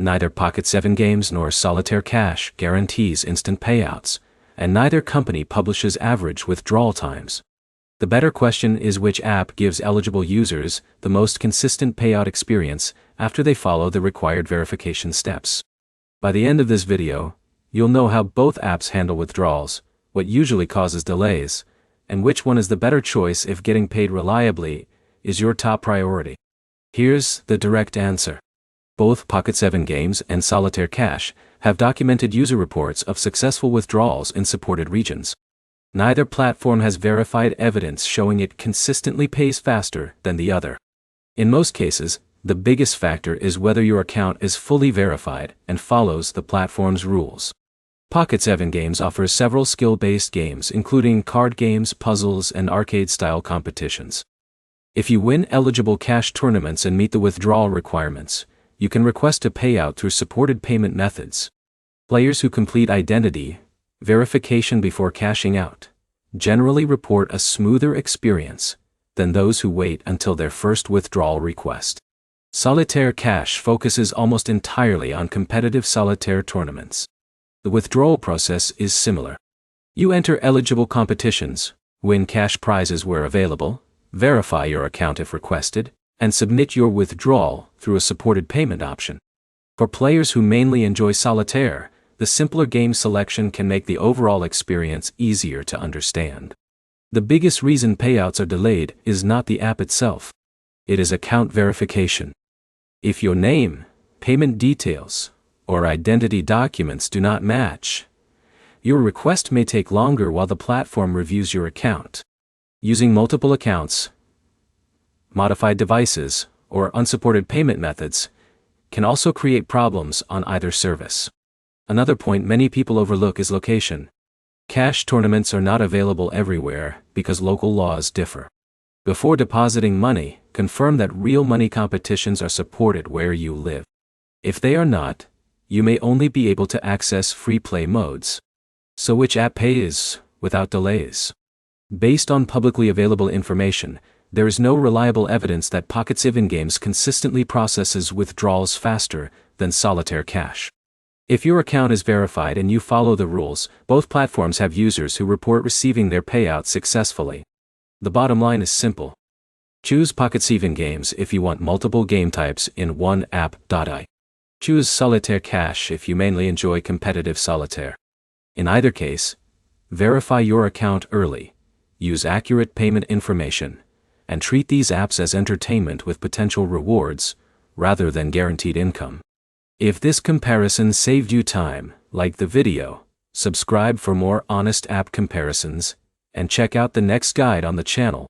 Neither Pocket7Games nor Solitaire Cash guarantees instant payouts, and neither company publishes average withdrawal times. The better question is which app gives eligible users the most consistent payout experience after they follow the required verification steps. By the end of this video, you'll know how both apps handle withdrawals, what usually causes delays, and which one is the better choice if getting paid reliably is your top priority. Here's the direct answer. Both Pocket7Games and Solitaire Cash have documented user reports of successful withdrawals in supported regions. Neither platform has verified evidence showing it consistently pays faster than the other. In most cases, the biggest factor is whether your account is fully verified and follows the platform's rules. Pocket7Games offers several skill-based games including card games, puzzles, and arcade-style competitions. If you win eligible cash tournaments and meet the withdrawal requirements, you can request a payout through supported payment methods. Players who complete identity verification before cashing out generally report a smoother experience than those who wait until their first withdrawal request. Solitaire Cash focuses almost entirely on competitive solitaire tournaments. The withdrawal process is similar. You enter eligible competitions, win cash prizes where available, verify your account if requested, and submit your withdrawal through a supported payment option. For players who mainly enjoy solitaire, the simpler game selection can make the overall experience easier to understand. The biggest reason payouts are delayed is not the app itself. It is account verification. If your name, payment details, or identity documents do not match, your request may take longer while the platform reviews your account. Using multiple accounts, modified devices, or unsupported payment methods can also create problems on either service. Another point many people overlook is location. Cash tournaments are not available everywhere because local laws differ. Before depositing money, confirm that real money competitions are supported where you live. If they are not, you may only be able to access free play modes. So which app pays without delays? Based on publicly available information, there is no reliable evidence that Pocket7Games consistently processes withdrawals faster than Solitaire Cash. If your account is verified and you follow the rules, both platforms have users who report receiving their payouts successfully. The bottom line is simple. Choose Pocket7Games if you want multiple game types in one app. Choose Solitaire Cash if you mainly enjoy competitive solitaire. In either case, verify your account early, use accurate payment information, and treat these apps as entertainment with potential rewards, rather than guaranteed income. If this comparison saved you time, like the video, subscribe for more honest app comparisons, and check out the next guide on the channel.